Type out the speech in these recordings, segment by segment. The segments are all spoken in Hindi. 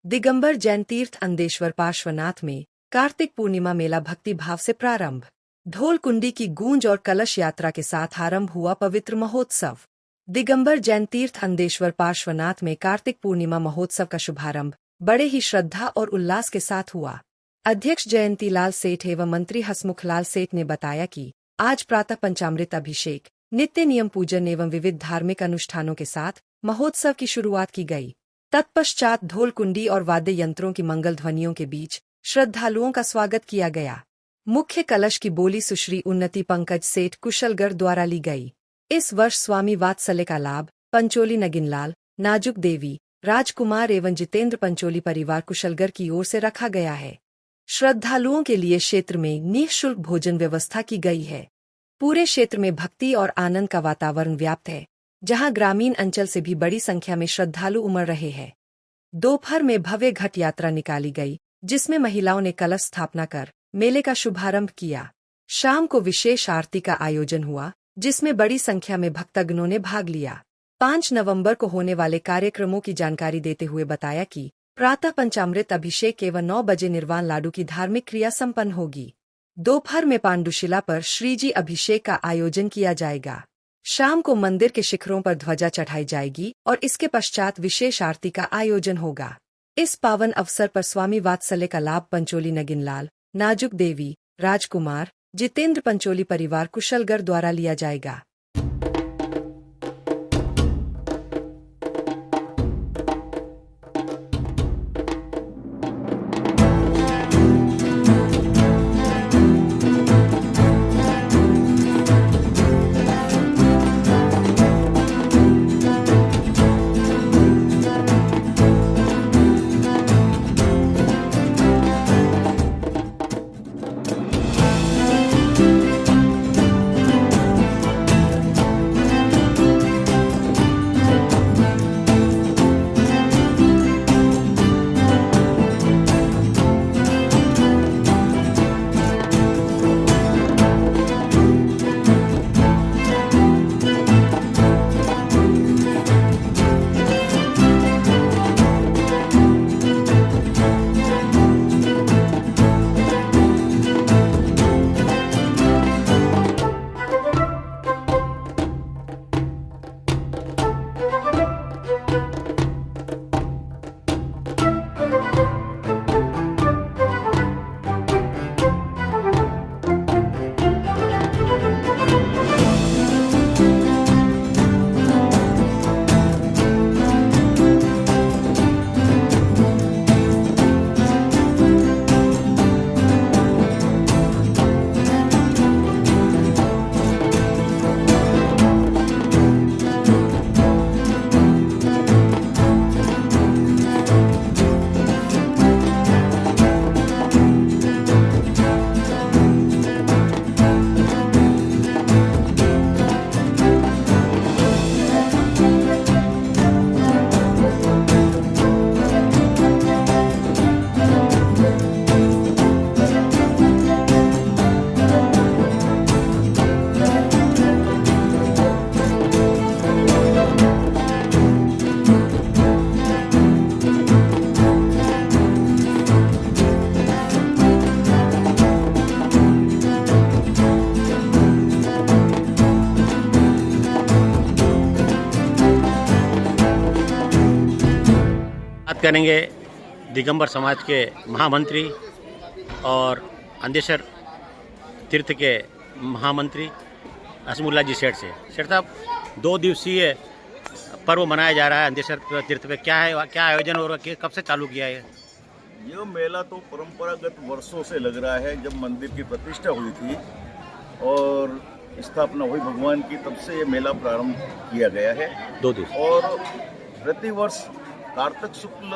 दिगंबर जैन तीर्थ अंदेश्वर पार्श्वनाथ में कार्तिक पूर्णिमा मेला भक्ति भाव से प्रारंभ। ढोल कुंडी की गूंज और कलश यात्रा के साथ आरंभ हुआ पवित्र महोत्सव। दिगंबर जैन तीर्थ अंदेश्वर पार्श्वनाथ में कार्तिक पूर्णिमा महोत्सव का शुभारंभ बड़े ही श्रद्धा और उल्लास के साथ हुआ। अध्यक्ष जयंतीलाल सेठ एवं मंत्री हसमुखलाल सेठ ने बताया कि आज प्रातः पंचामृत अभिषेक, नित्य नियम पूजन एवं विविध धार्मिक अनुष्ठानों के साथ महोत्सव की शुरुआत की गई। तत्पश्चात ढोल कुंडी और वाद्य यंत्रों की मंगल ध्वनियों के बीच श्रद्धालुओं का स्वागत किया गया। मुख्य कलश की बोली सुश्री उन्नति पंकज सेठ कुशलगढ़ द्वारा ली गई। इस वर्ष स्वामी वात्सल्य का लाभ पंचोली नगिनलाल, नाजुक देवी, राजकुमार एवं जितेंद्र पंचोली परिवार कुशलगढ़ की ओर से रखा गया है। श्रद्धालुओं के लिए क्षेत्र में निःशुल्क भोजन व्यवस्था की गई है। पूरे क्षेत्र में भक्ति और आनंद का वातावरण व्याप्त है, जहां ग्रामीण अंचल से भी बड़ी संख्या में श्रद्धालु उमड़ रहे हैं। दोपहर में भव्य घट यात्रा निकाली गई, जिसमें महिलाओं ने कलश स्थापना कर मेले का शुभारंभ किया। शाम को विशेष आरती का आयोजन हुआ, जिसमें बड़ी संख्या में भक्तगणों ने भाग लिया। 5 नवंबर को होने वाले कार्यक्रमों की जानकारी देते हुए बताया कि प्रातः पंचामृत अभिषेक एवं 9 बजे निर्वाण लाडू की धार्मिक क्रिया संपन्न होगी। दोपहर में पांडुशिला पर श्रीजी अभिषेक का आयोजन किया जाएगा। शाम को मंदिर के शिखरों पर ध्वजा चढ़ाई जाएगी और इसके पश्चात विशेष आरती का आयोजन होगा। इस पावन अवसर पर स्वामी वात्सल्य का लाभ पंचोली नगिनलाल, नाजुक देवी, राजकुमार, जितेंद्र पंचोली परिवार कुशलगढ़ द्वारा लिया जाएगा। बात करेंगे दिगंबर समाज के महामंत्री और अंदेश्वर तीर्थ के महामंत्री हसमुखलाल जी सेठ से। सेठ साहब, 2 दिवसीय पर्व मनाया जा रहा है अंदेश्वर तीर्थ पे, क्या है, क्या आयोजन हो रहा है, कब से चालू किया है? यह मेला तो परंपरागत वर्षों से लग रहा है। जब मंदिर की प्रतिष्ठा हुई थी और स्थापना हुई भगवान की, तब से ये मेला प्रारंभ किया गया है। 2 दिवस और प्रतिवर्ष कार्तिक शुक्ल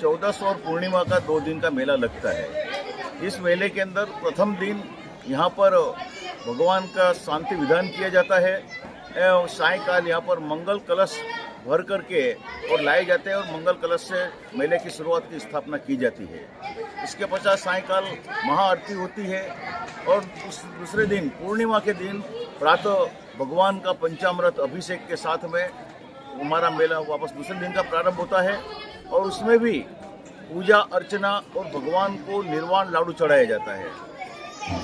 14 और पूर्णिमा का 2 दिन का मेला लगता है। इस मेले के अंदर प्रथम दिन यहाँ पर भगवान का शांति विधान किया जाता है। सायंकाल यहाँ पर मंगल कलश भर करके और लाए जाते हैं और मंगल कलश से मेले की शुरुआत की स्थापना की जाती है। इसके पश्चात सायंकाल महाआरती होती है और दूसरे दिन पूर्णिमा के दिन प्रातः भगवान का पंचामृत अभिषेक के साथ में हमारा मेला वापस दूसरे दिन का प्रारंभ होता है। और उसमें भी पूजा अर्चना और भगवान को निर्वाण लाडू चढ़ाया जाता है।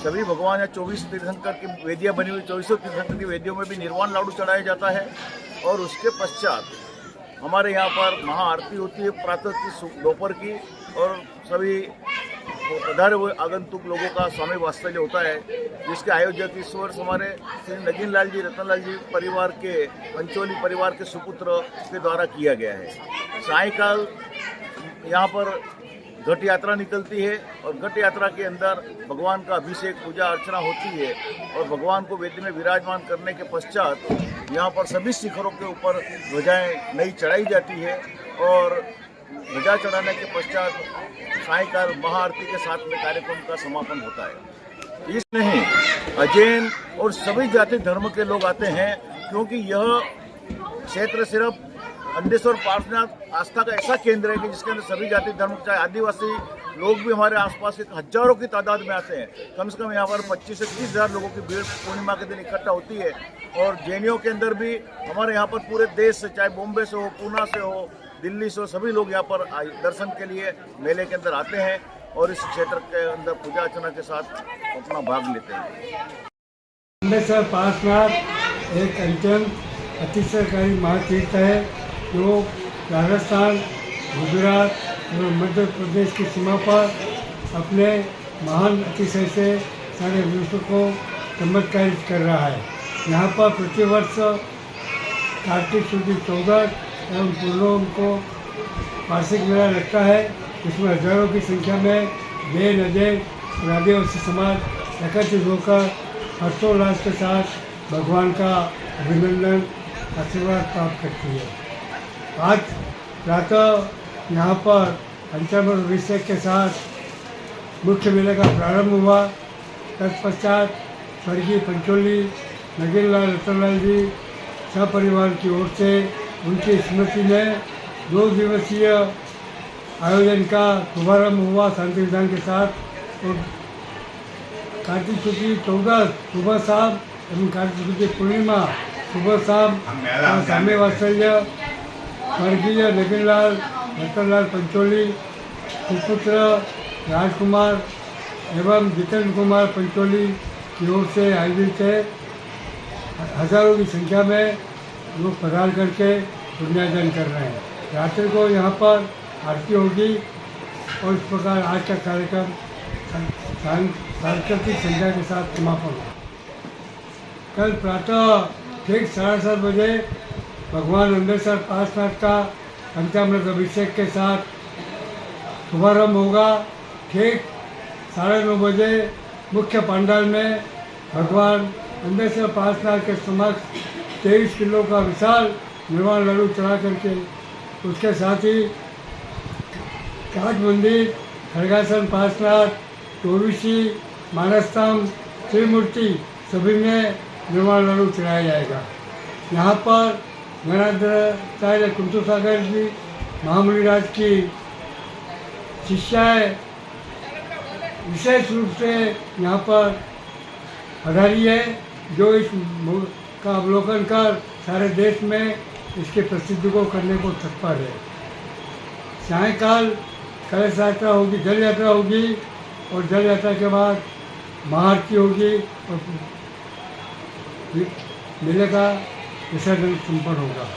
सभी भगवान या 24 तीर्थंकर की वेदियाँ बनी हुई 24 तीर्थंकर की वेदियों में भी निर्वाण लाडू चढ़ाया जाता है। और उसके पश्चात हमारे यहाँ पर महाआरती होती है प्रातः की, दोपहर की, और सभी पधारे हुए आगंतुक लोगों का स्वामी वात्सल्य होता है, जिसके आयोजक इस वर्ष हमारे श्री नगीन लाल जी, रतन लाल जी परिवार के, पंचोली परिवार के सुपुत्र के द्वारा किया गया है। सायंकाल यहाँ पर घट यात्रा निकलती है और घट यात्रा के अंदर भगवान का अभिषेक, पूजा अर्चना होती है और भगवान को वेदी में विराजमान करने के पश्चात यहाँ पर सभी शिखरों के ऊपर ध्वजाएं नई चढ़ाई जाती है और ध्वजा चढ़ाने के पश्चात सायंकाल महाआरती के साथ में कार्यक्रम का समापन होता है। नहीं, अजैन और सभी जाति धर्म के लोग आते हैं, क्योंकि यह क्षेत्र सिर्फ अंदेश्वर पार्श्वनाथ आस्था का ऐसा केंद्र है कि जिसके अंदर सभी जाति धर्म, चाहे आदिवासी लोग भी हमारे आसपास के हजारों की तादाद में आते हैं। कम से कम यहाँ पर 25 से 30 हज़ार लोगों की भीड़ पूर्णिमा के दिन इकट्ठा होती है। और जैनियों के अंदर भी हमारे यहाँ पर पूरे देश से, चाहे बॉम्बे से हो, पूना से हो, दिल्ली से हो, सभी लोग यहाँ पर दर्शन के लिए मेले के अंदर आते हैं और इस क्षेत्र के अंदर पूजा अर्चना के साथ अपना भाग लेते हैं। अंदेश्वर पार्श्वनाथ एक अत्यंत अतिशयकारी महातीर्थ है जो राजस्थान, गुजरात और मध्य प्रदेश की सीमा पर अपने महान अतिशय से सारे विश्व को चमत्कारित कर रहा है। यहाँ पर प्रतिवर्ष कार्तिक शुक्ल 14 एवं पूर्णिमा को वार्षिक मेला लगता है। इसमें हजारों की संख्या में जैन, अजैन और आदिवासी समाज एकत्रित होकर हर्षोल्लास के साथ भगवान का अभिनंदन, आशीर्वाद प्राप्त करती है। आज प्रातः यहाँ पर पंचामृत अभिषेक के साथ मुख्य मेले का प्रारंभ हुआ। तत्पश्चात स्वर्गीय पंचोली नगीन लाल, रतन लाल जी सपरिवार की ओर से उनकी स्मृति में 2 दिवसीय आयोजन का शुभारंभ हुआ शांति विधान के साथ। और कार्तिक शुक्ल 14 सुबह शाम एवं कार्तिक शुक्ल पूर्णिमा सुबह शाम स्वामी वात्सल्य स्वर्गीय नगीन लाल, रतन लाल पंचोली सुपुत्र राजकुमार एवं जितेंद्र कुमार पंचोली की ओर से आयोजित है। हजारों की संख्या में लोग पधार करके पुण्यार्जन कर रहे हैं। रात्रि को यहाँ पर आरती होगी और इस प्रकार आज का कार्यक्रम सांस्कृतिक संध्या के साथ समापन होगा। कल प्रातः ठीक 7:30 बजे भगवान अंदेश्वर पार्श्वनाथ का पंचामृत अभिषेक के साथ शुभारंभ होगा। ठीक 9:30 बजे मुख्य पंडाल में भगवान अंदेश्वर पार्श्वनाथ के समक्ष 23 किलो का विशाल निर्वाण लाडू चढ़ा करके, उसके साथ ही काठ मंदिर, खड़गासन पार्श्वनाथ, टोविशी, मानसधाम, त्रिमूर्ति सभी में निर्वाण लाडू चढ़ाया जाएगा। यहाँ पर गणाचार्य कुंतु सागर जी महामुनिराज की शिष्याएँ विशेष रूप से यहाँ पर पधारी है, जो इस का अवलोकन कर सारे देश में इसके प्रसिद्धि को करने को तत्पर है। सायंकाल कलश यात्रा होगी, जल यात्रा होगी और जल यात्रा के बाद महाआरती होगी और मेले का विसर्जन संपन्न होगा।